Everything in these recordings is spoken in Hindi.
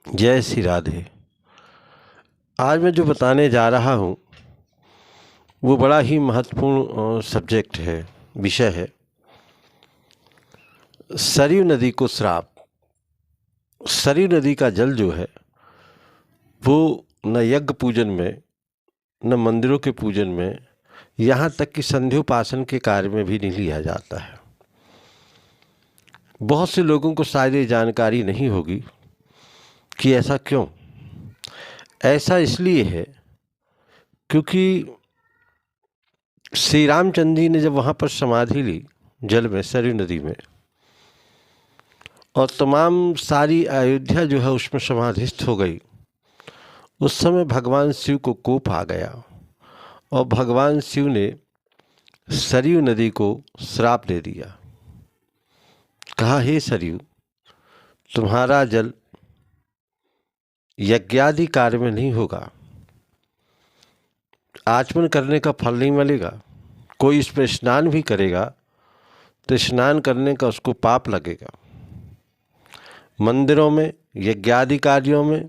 जय श्री राधे। आज मैं जो बताने जा रहा हूँ वो बड़ा ही महत्वपूर्ण सब्जेक्ट है, विषय है। सरयू नदी को श्राप। सरयू नदी का जल जो है वो न यज्ञ पूजन में, न मंदिरों के पूजन में, यहाँ तक कि संध्योपासन के कार्य में भी नहीं लिया जाता है। बहुत से लोगों को शायद ये जानकारी नहीं होगी कि ऐसा क्यों। ऐसा इसलिए है क्योंकि श्री रामचंद्र जी ने जब वहाँ पर समाधि ली जल में, सरयू नदी में, और तमाम सारी अयोध्या जो है उसमें समाधिस्थ हो गई, उस समय भगवान शिव को कोप आ गया और भगवान शिव ने सरयू नदी को श्राप दे दिया। कहा, हे सरयू, तुम्हारा जल यज्ञादि कार्य में नहीं होगा, आचमन करने का फल नहीं मिलेगा। कोई इस पर स्नान भी करेगा तो स्नान करने का उसको पाप लगेगा। मंदिरों में, यज्ञादि कार्यों में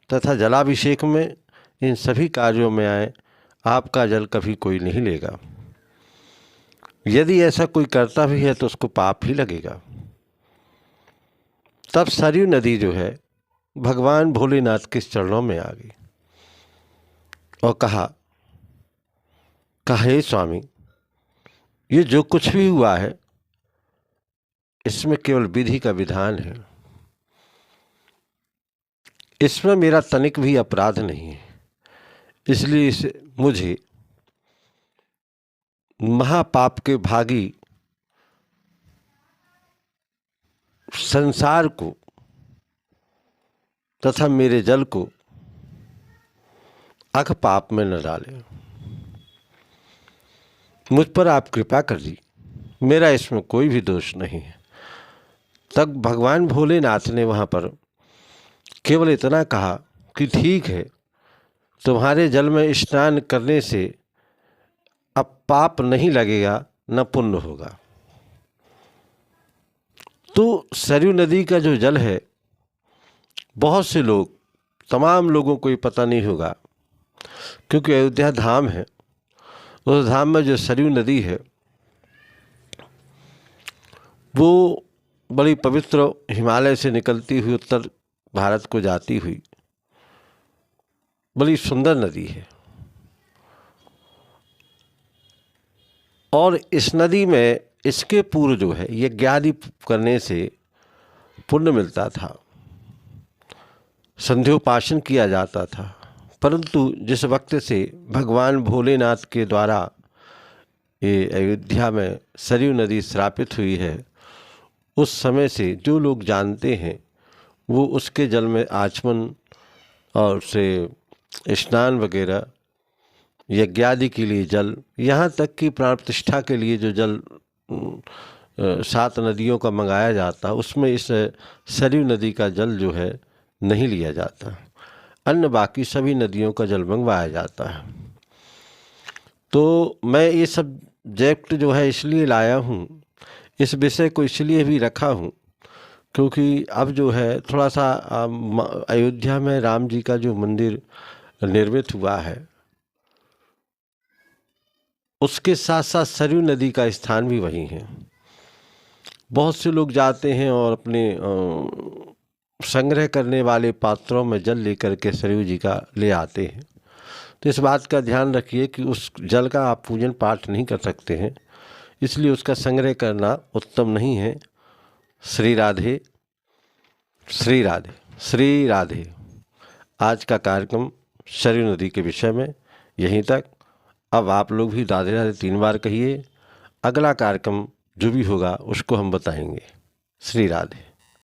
तथा जलाभिषेक में, इन सभी कार्यों में आए आपका जल कभी कोई नहीं लेगा। यदि ऐसा कोई करता भी है तो उसको पाप ही लगेगा। तब सरयू नदी जो है भगवान भोलेनाथ के चरणों में आ गई और कहा, हे स्वामी, ये जो कुछ भी हुआ है इसमें केवल विधि का विधान है, इसमें मेरा तनिक भी अपराध नहीं है। इसलिए इसे मुझे महापाप के भागी संसार को तथा मेरे जल को अघ पाप में न डाले। मुझ पर आप कृपा कर दी, मेरा इसमें कोई भी दोष नहीं है। तब भगवान भोलेनाथ ने वहाँ पर केवल इतना कहा कि ठीक है, तुम्हारे जल में स्नान करने से अब पाप नहीं लगेगा, न पुण्य होगा। तो सरयू नदी का जो जल है, बहुत से लोग, तमाम लोगों को ये पता नहीं होगा, क्योंकि अयोध्या धाम है। उस धाम में जो सरयू नदी है वो बड़ी पवित्र, हिमालय से निकलती हुई उत्तर भारत को जाती हुई बड़ी सुंदर नदी है। और इस नदी में इसके पूर्व जो है यज्ञादि करने से पुण्य मिलता था, संध्योपासन किया जाता था। परंतु जिस वक्त से भगवान भोलेनाथ के द्वारा ये अयोध्या में सरयू नदी श्रापित हुई है, उस समय से जो लोग जानते हैं वो उसके जल में आचमन और से स्नान वगैरह, यज्ञादि के लिए जल, यहाँ तक कि प्राण प्रतिष्ठा के लिए जो जल 7 नदियों का मंगाया जाता, उसमें इस सरयू नदी का जल जो है नहीं लिया जाता। अन्य बाकी सभी नदियों का जल मंगवाया जाता है। तो मैं ये सब्जेक्ट जो है इसलिए लाया हूँ, इस विषय को इसलिए भी रखा हूँ क्योंकि अब जो है थोड़ा सा अयोध्या में राम जी का जो मंदिर निर्मित हुआ है, उसके साथ साथ सरयू नदी का स्थान भी वहीं है। बहुत से लोग जाते हैं और अपने संग्रह करने वाले पात्रों में जल लेकर के सरयू जी का ले आते हैं। तो इस बात का ध्यान रखिए कि उस जल का आप पूजन पाठ नहीं कर सकते हैं, इसलिए उसका संग्रह करना उत्तम नहीं है। श्री राधे, श्री राधे, श्री राधे। आज का कार्यक्रम सरयू नदी के विषय में यहीं तक। अब आप लोग भी राधे राधे 3 बार कहिए। अगला कार्यक्रम जो भी होगा उसको हम बताएंगे। श्री राधे।